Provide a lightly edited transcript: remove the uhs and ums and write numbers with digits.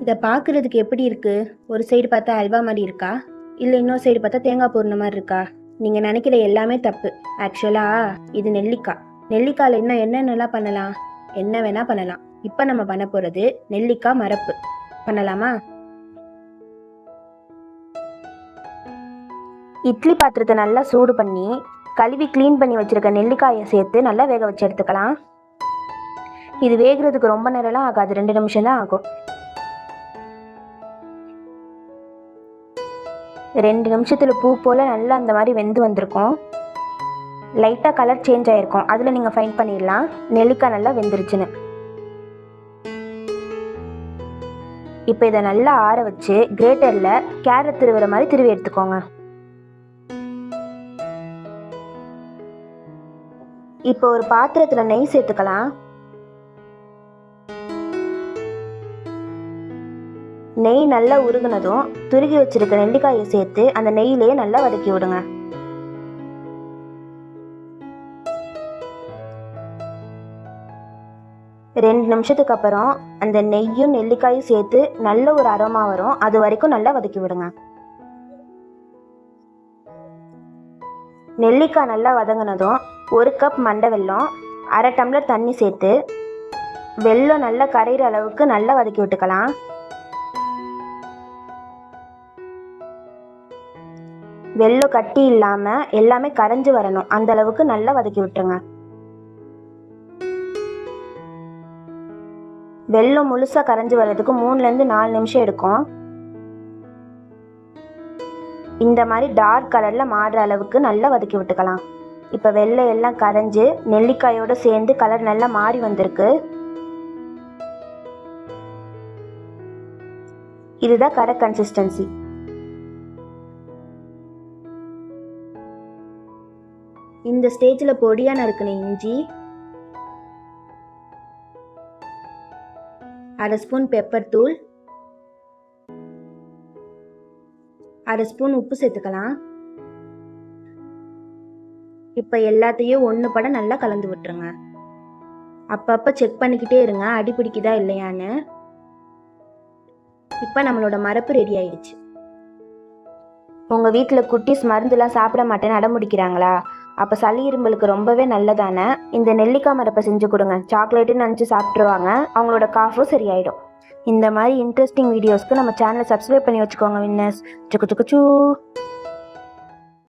இதை பார்க்குறதுக்கு எப்படி இருக்குது? ஒரு சைடு பார்த்தா அல்வா மாதிரி இருக்கா, இல்லை இன்னொரு சைடு பார்த்தா தேங்காய் பூர்ண மாதிரி இருக்கா? நீங்கள் நினைக்கிற எல்லாமே தப்பு. ஆக்சுவலாக இது நெல்லிக்காய். நெல்லிக்காயில் இன்னும் என்னென்னலாம் பண்ணலாம்? என்ன வேணால் பண்ணலாம். இப்போ நம்ம பண்ண போகிறது நெல்லிக்காய் மரப்பு. பண்ணலாமா? இட்லி பாத்திரத்தை நல்லா சூடு பண்ணி கழுவி க்ளீன் பண்ணி வச்சுருக்க நெல்லிக்காயை சேர்த்து நல்லா வேக வச்சு எடுத்துக்கலாம். இது வேகிறதுக்கு ரொம்ப நேரம்லாம் ஆகாது, 2 நிமிஷம் தான் ஆகும். 2 நிமிஷத்தில் பூ போல் நல்லா அந்த மாதிரி வெந்து வந்திருக்கும். லைட்டாக கலர் சேஞ்ச் ஆகிருக்கும், அதில் நீங்கள் ஃபைண்ட் பண்ணிடலாம் நெல்லிக்காய் நல்லா வெந்துருச்சுன்னு. இப்போ இதை நல்லா ஆற வச்சு கிரேட்டரில் கேரட் திருவுற மாதிரி திருவி எடுத்துக்கோங்க. இப்போ ஒரு பாத்திரத்தில் நெய் சேர்த்துக்கலாம். நெய் நல்லா உருகுனதும் துருகி வச்சிருக்க நெல்லிக்காயை சேர்த்து அந்த நெய்யிலேயே நல்லா வதக்கி விடுங்க. ரெண்டு நிமிஷத்துக்கு அப்புறம் அந்த நெய்யும் நெல்லிக்காயும் சேர்த்து நல்ல ஒரு அரோமா வரும், அது வரைக்கும் நல்லா வதக்கி விடுங்க. நெல்லிக்காய் நல்லா வதங்கினதும் 1 கப் மண்டை வெல்லம், 1/2 டம்ளர் தண்ணி சேர்த்து வெல்லம் நல்லா கரையிற அளவுக்கு நல்லா வதக்கி விட்டுக்கலாம். வெல்லம் கட்டி இல்லாமல் எல்லாமே கரைஞ்சி வரணும், அந்த அளவுக்கு நல்லா வதக்கி விட்டுருங்க. வெல்லம் முழுசாக கரைஞ்சி வர்றதுக்கு 3லேருந்து 4 நிமிஷம் எடுக்கும். இந்த மாதிரி டார்க் கலரில் மாறுற அளவுக்கு நல்லா வதக்கி விட்டுக்கலாம். இப்போ வெல்லம் எல்லாம் கரைஞ்சி நெல்லிக்காயோடு சேர்ந்து கலர் நல்லா மாறி வந்திருக்கு. இதுதான் கரெக்ட் கன்சிஸ்டன்சி. இந்த ஸ்டேஜில் பொடியாக நறுக்கின இஞ்சி, 1/2 ஸ்பூன் பெப்பர் தூள், 1/2 ஸ்பூன் உப்பு சேர்த்துக்கலாம். இப்போ எல்லாத்தையும் ஒன்று பட நல்லா கலந்து விட்டுருங்க. அப்பப்போ செக் பண்ணிக்கிட்டே இருங்க அடி பிடிக்குதா இல்லையான்னு. இப்போ நம்மளோட மரப்பு ரெடி ஆயிடுச்சு. உங்கள் வீட்டில் குட்டீஸ் மருந்துலாம் சாப்பிட மாட்டேன்னு அடம்பிடிக்கிறாங்களா? அப்போ சளி இரும்பலுக்கு ரொம்பவே நல்லதானே இந்த நெல்லிக்காய் மரப்பை செஞ்சு கொடுங்க. சாக்லேட்டுன்னு நினச்சி சாப்பிட்ருவாங்க, அவங்களோட காஃபும் சரியாயிடும். இந்த மாதிரி இன்ட்ரெஸ்டிங் வீடியோஸ்க்கு நம்ம சேனலை சப்ஸ்கிரைப் பண்ணி வச்சுக்கோங்க வின்னர்ஸ். சுக்கு சுக்கு சூ.